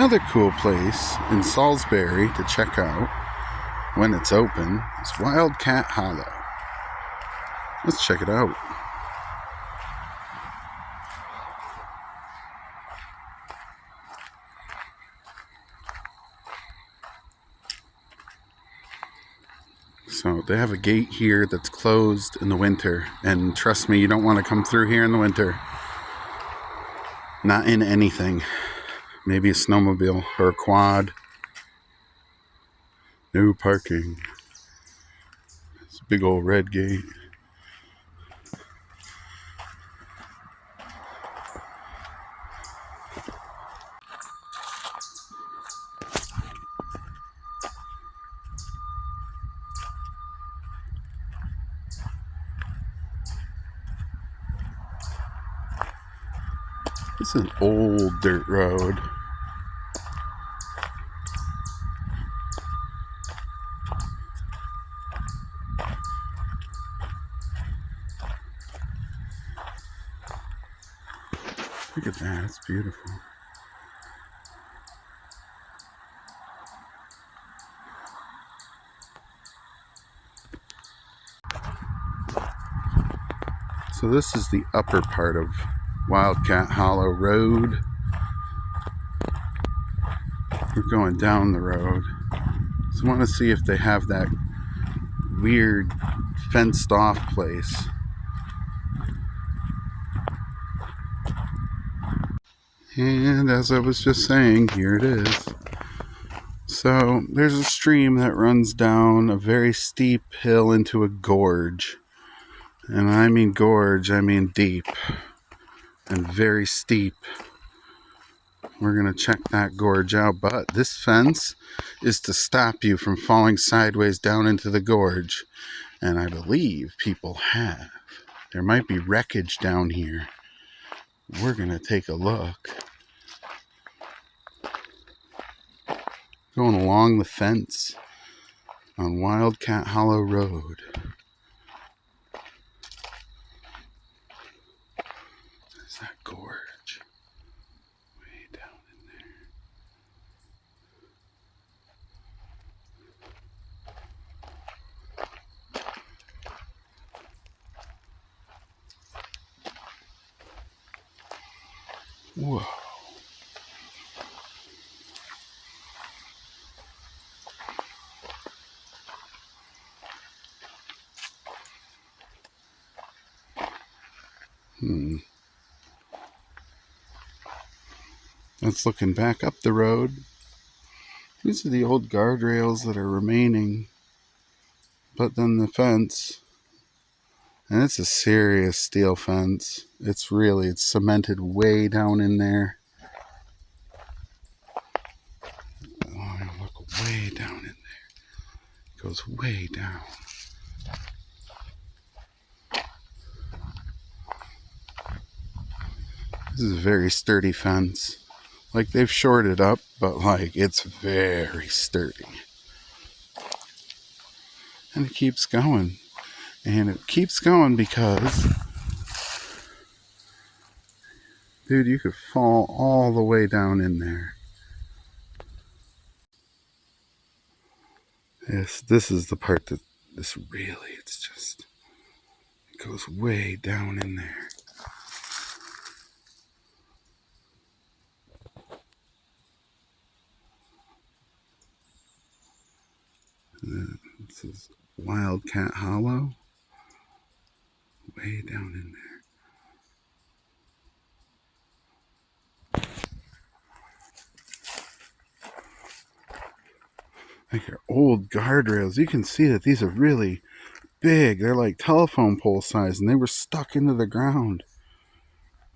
Another cool place in Salisbury to check out when it's open is Wildcat Hollow. Let's check it out. So they have a gate here that's closed in the winter, and trust me, you don't want to come through here in the winter. Not in anything. Maybe a snowmobile or a quad. No parking. It's a big old red gate. This is an old dirt road. Look at that, it's beautiful. So this is the upper part of Wildcat Hollow Road. We're going down the road. So I want to see if they have that weird fenced off place. And as I was just saying, here it is. So there's a stream that runs down a very steep hill into a gorge. And I mean gorge, I mean deep and very steep. We're going to check that gorge out, but this fence is to stop you from falling sideways down into the gorge. And I believe people have. There might be wreckage down here. We're going to take a look. Going along the fence on Wildcat Hollow Road. There's that gorge way down in there. Whoa. That's looking back up the road. These are the old guardrails that are remaining. But then the fence. And it's a serious steel fence. It's cemented way down in there. Oh, look way down in there. It goes way down. This is a very sturdy fence. Like, they've shored it up, but like, it's very sturdy. And it keeps going. And it keeps going because, dude, you could fall all the way down in there. This is the part that it goes way down in there. This is Wildcat Hollow. Way down in there. Like your old guardrails. You can see that these are really big. They're like telephone pole size, and they were stuck into the ground.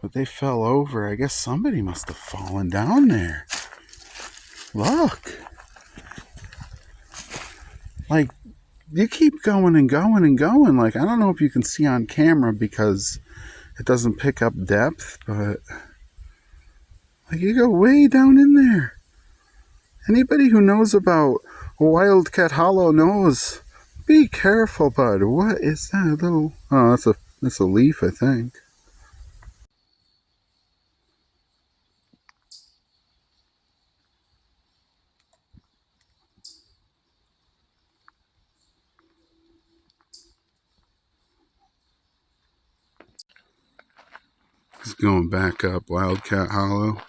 But they fell over. I guess somebody must have fallen down there. Look. Like, you keep going and going and going. Like, I don't know if you can see on camera because it doesn't pick up depth, but like, you go way down in there. Anybody who knows about Wildcat Hollow knows. Be careful, bud. What is that little? Oh, that's a leaf, I think. Going back up Wildcat Hollow.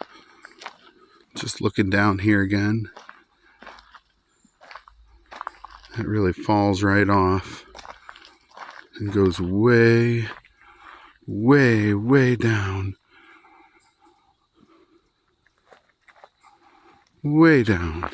Just looking down here again. It really falls right off and goes way, way, way down. Way down.